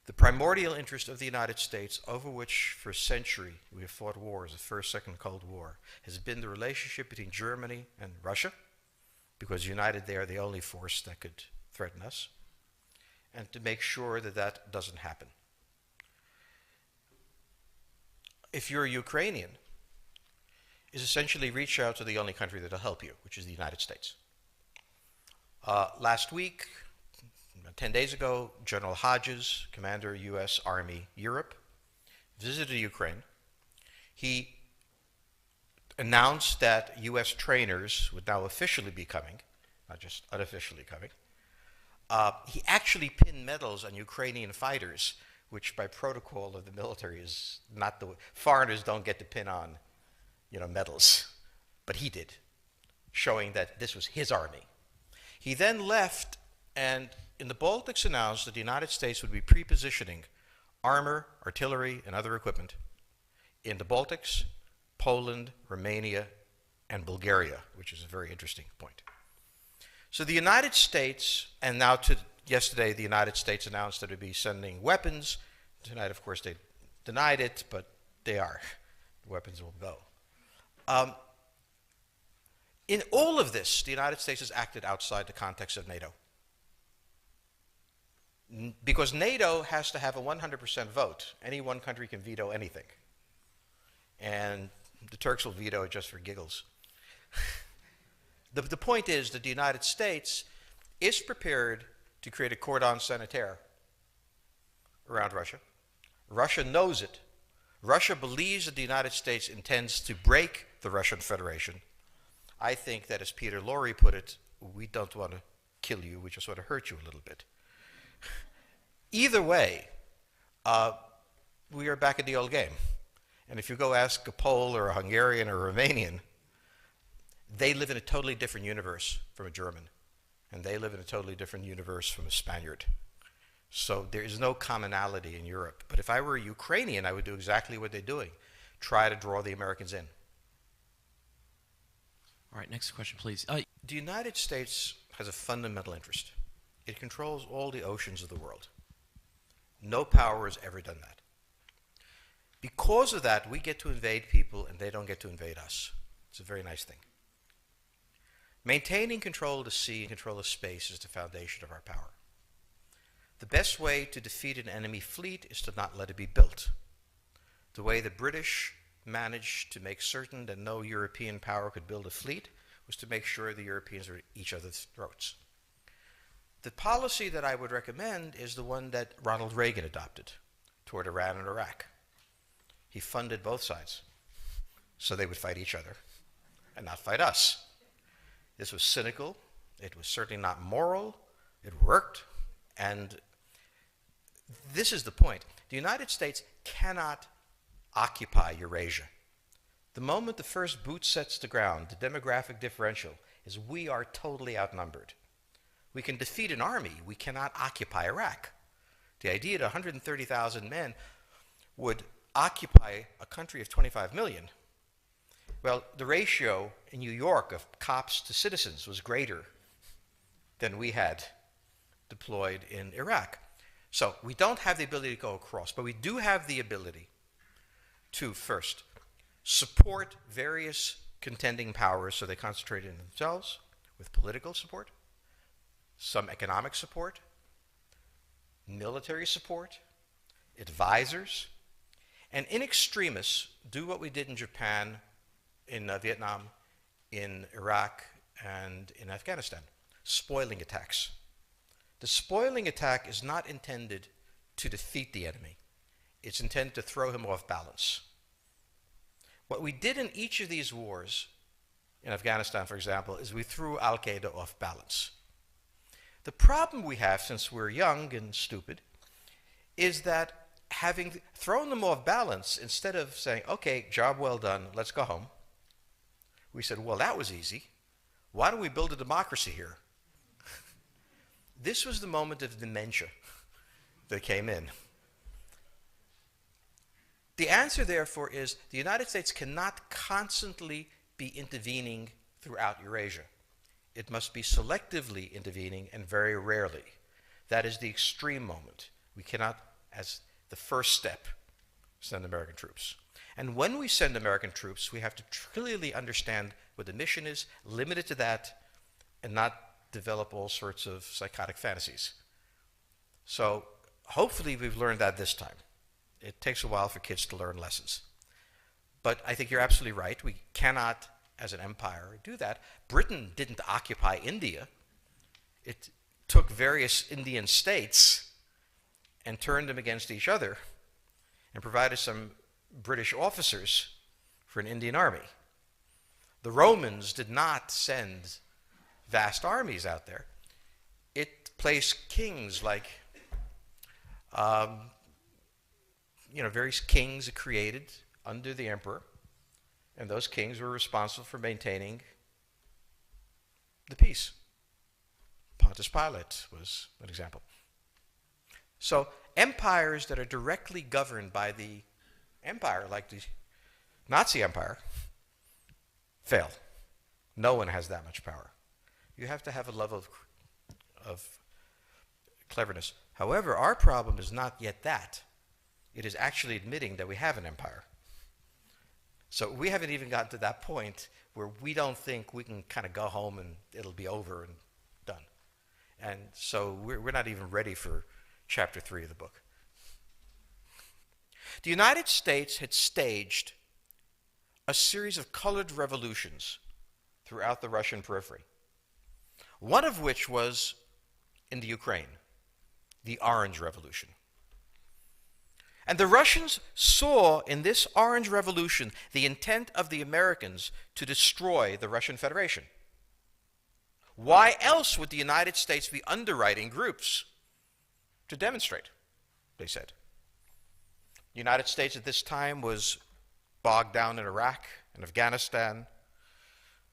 The primordial interest of the United States, over which for a century we have fought wars, the First, Second Cold War, has been the relationship between Germany and Russia, because united they are the only force that could threaten us, and to make sure that that doesn't happen. If you're a Ukrainian, is essentially reach out to the only country that will help you, which is the United States. Last week, 10 days ago, General Hodges, Commander U.S. Army Europe, visited Ukraine. He announced that U.S. trainers would now officially be coming, not just unofficially coming. He actually pinned medals on Ukrainian fighters, which by protocol of the military is not the way. Foreigners don't get to pin on, medals, but he did, showing that this was his army. He then left and in the Baltics announced that the United States would be pre-positioning armor, artillery, and other equipment in the Baltics, Poland, Romania, and Bulgaria, which is a very interesting point. So the United States, and now yesterday the United States announced that it would be sending weapons. Tonight, of course, they denied it, but they are. The weapons will go. In all of this, the United States has acted outside the context of NATO. Because NATO has to have a 100% vote. Any one country can veto anything. And the Turks will veto it just for giggles. The point is that the United States is prepared to create a cordon sanitaire around Russia. Russia knows it. Russia believes that the United States intends to break the Russian Federation. I think that, as Peter Lorre put it, we don't want to kill you, we just want to hurt you a little bit. Either way, we are back in the old game. And if you go ask a Pole or a Hungarian or a Romanian, they live in a totally different universe from a German. And they live in a totally different universe from a Spaniard. So there is no commonality in Europe. But if I were a Ukrainian, I would do exactly what they're doing. Try to draw the Americans in. All right, next question, please. The United States has a fundamental interest. It controls all the oceans of the world. No power has ever done that. Because of that, we get to invade people and they don't get to invade us. It's a very nice thing. Maintaining control of the sea and control of space is the foundation of our power. The best way to defeat an enemy fleet is to not let it be built. The way the British managed to make certain that no European power could build a fleet was to make sure the Europeans were at each other's throats. The policy that I would recommend is the one that Ronald Reagan adopted toward Iran and Iraq. He funded both sides so they would fight each other and not fight us. This was cynical. It was certainly not moral. It worked. And this is the point. The United States cannot occupy Eurasia. The moment the first boot sets the ground, the demographic differential is we are totally outnumbered. We can defeat an army. We cannot occupy Iraq. The idea that 130,000 men would occupy a country of 25 million, well, the ratio in New York of cops to citizens was greater than we had deployed in Iraq. So we don't have the ability to go across, but we do have the ability to, first, support various contending powers so they concentrate in themselves with political support, some economic support, military support, advisors, and in extremis, do what we did in Japan, in Vietnam, in Iraq, and in Afghanistan, spoiling attacks. The spoiling attack is not intended to defeat the enemy. It's intended to throw him off balance. What we did in each of these wars, in Afghanistan, for example, is we threw Al-Qaeda off balance. The problem we have, since we're young and stupid, is that having thrown them off balance, instead of saying, okay, job well done, let's go home, we said, well, that was easy. Why don't we build a democracy here? This was the moment of dementia that came in. The answer, therefore, is the United States cannot constantly be intervening throughout Eurasia. It must be selectively intervening and very rarely. That is the extreme moment. We cannot as the first step, send American troops. And when we send American troops, we have to clearly understand what the mission is, limit it to that, and not develop all sorts of psychotic fantasies. So hopefully we've learned that this time. It takes a while for kids to learn lessons. But I think you're absolutely right. We cannot, as an empire, do that. Britain didn't occupy India. It took various Indian states and turned them against each other and provided some British officers for an Indian army. The Romans did not send vast armies out there. It placed kings like, various kings it created under the emperor, and those kings were responsible for maintaining the peace. Pontius Pilate was an example. So empires that are directly governed by the empire, like the Nazi Empire, fail. No one has that much power. You have to have a level of cleverness. However, our problem is not yet that. It is actually admitting that we have an empire. So we haven't even gotten to that point where we don't think we can kind of go home and it'll be over and done. And so we're not even ready for chapter 3 of the book. The United States had staged a series of colored revolutions throughout the Russian periphery, one of which was in the Ukraine, the Orange Revolution. And the Russians saw in this Orange Revolution the intent of the Americans to destroy the Russian Federation. Why else would the United States be underwriting groups to demonstrate, they said. The United States at this time was bogged down in Iraq and Afghanistan,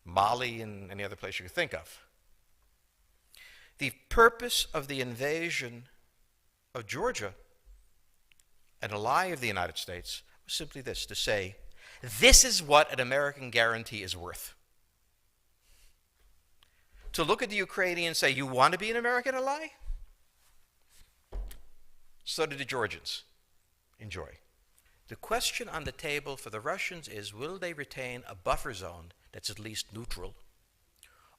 Mali, and any other place you could think of. The purpose of the invasion of Georgia, an ally of the United States, was simply this, to say, this is what an American guarantee is worth. To look at the Ukrainians and say, you want to be an American ally? So did the Georgians. Enjoy. The question on the table for the Russians is, will they retain a buffer zone that's at least neutral?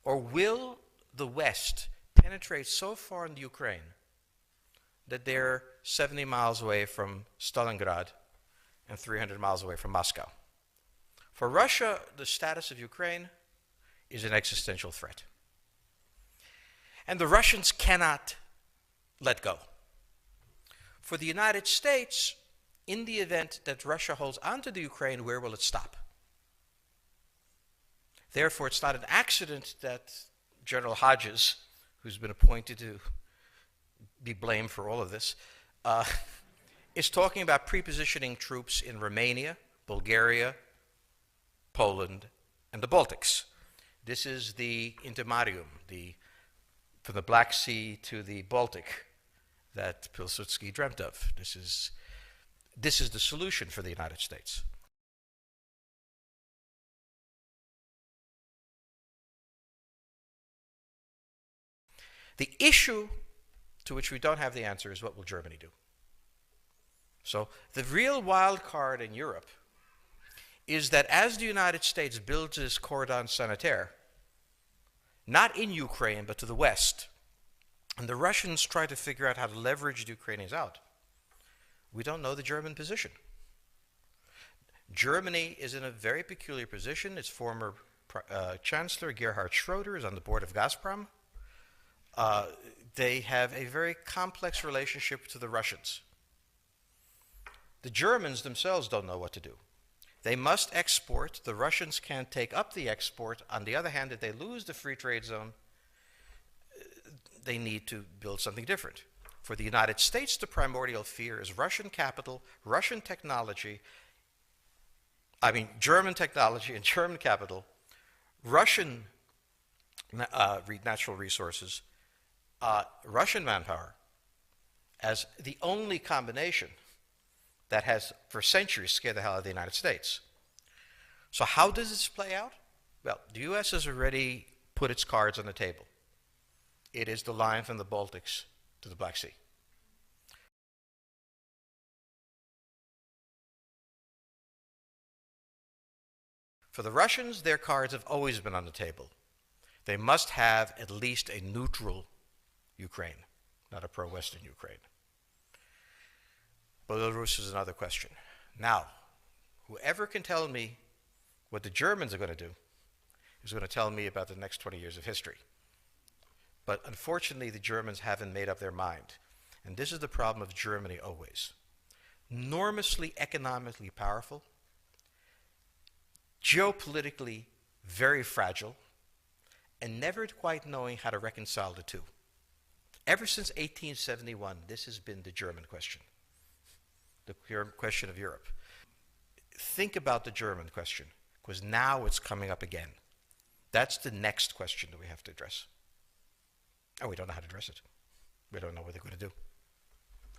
Or will the West penetrate so far in the Ukraine that they're 70 miles away from Stalingrad and 300 miles away from Moscow? For Russia, the status of Ukraine is an existential threat. And the Russians cannot let go. For the United States, in the event that Russia holds onto the Ukraine, where will it stop? Therefore, it's not an accident that General Hodges, who's been appointed to be blamed for all of this, is talking about prepositioning troops in Romania, Bulgaria, Poland, and the Baltics. This is the intermarium, from the Black Sea to the Baltic, that Pilsudski dreamt of. This is the solution for the United States. The issue to which we don't have the answer is, what will Germany do? So the real wild card in Europe is that as the United States builds this cordon sanitaire, not in Ukraine, but to the west, and the Russians try to figure out how to leverage the Ukrainians out, we don't know the German position. Germany is in a very peculiar position. Its former Chancellor, Gerhard Schroeder, is on the board of Gazprom. They have a very complex relationship to the Russians. The Germans themselves don't know what to do. They must export. The Russians can't take up the export. On the other hand, if they lose the free trade zone, they need to build something different. For the United States, the primordial fear is Russian capital, Russian technology, German technology and German capital, Russian natural resources, Russian manpower, as the only combination that has for centuries scared the hell out of the United States. So how does this play out? Well, the U.S. has already put its cards on the table. It is the line from the Baltics to the Black Sea. For the Russians, their cards have always been on the table. They must have at least a neutral Ukraine, not a pro-Western Ukraine. Belarus is another question. Now, whoever can tell me what the Germans are going to do is going to tell me about the next 20 years of history. But unfortunately, the Germans haven't made up their mind. And this is the problem of Germany always. Enormously economically powerful, geopolitically very fragile, and never quite knowing how to reconcile the two. Ever since 1871, this has been the German question, the question of Europe. Think about the German question, because now it's coming up again. That's the next question that we have to address. And we don't know how to address it. We don't know what they're going to do.